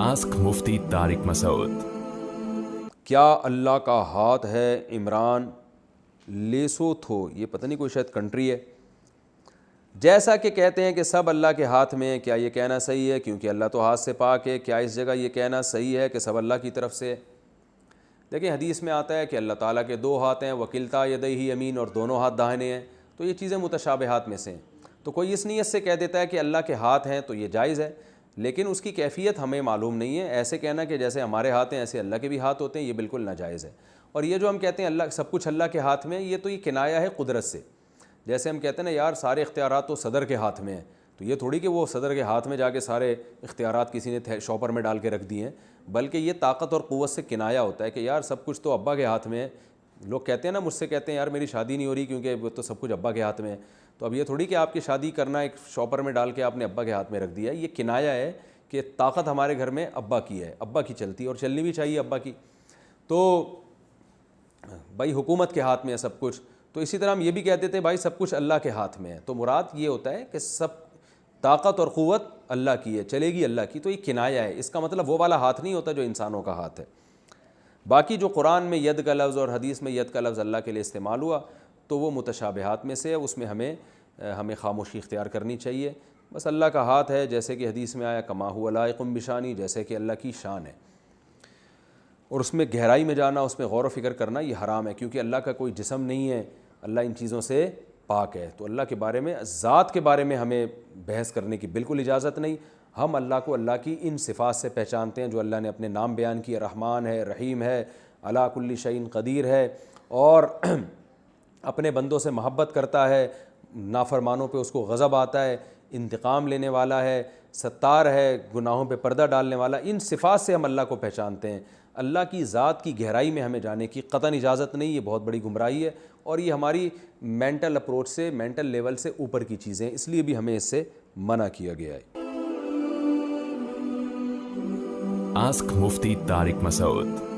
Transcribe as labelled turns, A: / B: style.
A: Ask مفتی طارق مسعود۔
B: کیا اللہ کا ہاتھ ہے؟ عمران لیسوتھو، یہ پتہ نہیں کوئی شاید کنٹری ہے۔ جیسا کہ کہتے ہیں کہ سب اللہ کے ہاتھ میں ہے، کیا یہ کہنا صحیح ہے؟ کیونکہ اللہ تو ہاتھ سے پاک ہے، کیا اس جگہ یہ کہنا صحیح ہے کہ سب اللہ کی طرف سے ہے؟ دیکھیں حدیث میں آتا ہے کہ اللہ تعالیٰ کے دو ہاتھ ہیں، وکلتا یدیہ یمین، اور دونوں ہاتھ داہنے ہیں، تو یہ چیزیں متشابہات میں سے ہیں۔ تو کوئی اس نیت سے کہہ دیتا ہے کہ اللہ کے ہاتھ ہیں تو یہ جائز ہے، لیکن اس کی کیفیت ہمیں معلوم نہیں ہے۔ ایسے کہنا کہ جیسے ہمارے ہاتھ ہیں ایسے اللہ کے بھی ہاتھ ہوتے ہیں، یہ بالکل ناجائز ہے۔ اور یہ جو ہم کہتے ہیں اللہ سب کچھ اللہ کے ہاتھ میں، یہ تو یہ کنایا ہے قدرت سے۔ جیسے ہم کہتے ہیں نا یار سارے اختیارات تو صدر کے ہاتھ میں ہیں، تو یہ تھوڑی کہ وہ صدر کے ہاتھ میں جا کے سارے اختیارات کسی نے شاپر میں ڈال کے رکھ دیے ہیں، بلکہ یہ طاقت اور قوت سے کنایا ہوتا ہے کہ یار سب کچھ تو ابا کے ہاتھ میں ہے۔ لوگ کہتے ہیں نا، مجھ سے کہتے ہیں یار میری شادی نہیں ہو رہی کیونکہ وہ تو سب کچھ ابا کے ہاتھ میں ہے۔ تو اب یہ تھوڑی کہ آپ کی شادی کرنا ایک شاپر میں ڈال کے آپ نے ابا کے ہاتھ میں رکھ دیا ہے، یہ کنایا ہے کہ طاقت ہمارے گھر میں ابا کی ہے، ابا کی چلتی ہے اور چلنی بھی چاہیے ابا کی۔ تو بھائی حکومت کے ہاتھ میں ہے سب کچھ، تو اسی طرح ہم یہ بھی کہتے تھے بھائی سب کچھ اللہ کے ہاتھ میں ہے، تو مراد یہ ہوتا ہے کہ سب طاقت اور قوت اللہ کی ہے، چلے گی اللہ کی، تو یہ کنایا ہے۔ اس کا مطلب وہ والا ہاتھ نہیں ہوتا جو انسانوں کا ہاتھ ہے۔ باقی جو قرآن میں ید کا لفظ اور حدیث میں ید کا لفظ اللہ کے لیے استعمال ہوا تو وہ متشابہات میں سے ہے، اس میں ہمیں خاموشی اختیار کرنی چاہیے۔ بس اللہ کا ہاتھ ہے جیسے کہ حدیث میں آیا کما ہوا لائق بشانی، جیسے کہ اللہ کی شان ہے، اور اس میں گہرائی میں جانا، اس میں غور و فکر کرنا یہ حرام ہے، کیونکہ اللہ کا کوئی جسم نہیں ہے، اللہ ان چیزوں سے پاک ہے۔ تو اللہ کے بارے میں، ذات کے بارے میں ہمیں بحث کرنے کی بالکل اجازت نہیں۔ ہم اللہ کو اللہ کی ان صفات سے پہچانتے ہیں جو اللہ نے اپنے نام بیان کیے، رحمان ہے، رحیم ہے، علی کل شیء قدیر ہے، اور اپنے بندوں سے محبت کرتا ہے، نافرمانوں پہ اس کو غضب آتا ہے، انتقام لینے والا ہے، ستار ہے، گناہوں پہ پردہ ڈالنے والا۔ ان صفات سے ہم اللہ کو پہچانتے ہیں۔ اللہ کی ذات کی گہرائی میں ہمیں جانے کی قطعاً اجازت نہیں، یہ بہت بڑی گمراہی ہے، اور یہ ہماری مینٹل اپروچ سے، مینٹل لیول سے اوپر کی چیزیں، اس لیے بھی ہمیں اس سے منع کیا گیا ہے۔
A: آسک مفتی طارق مسعود۔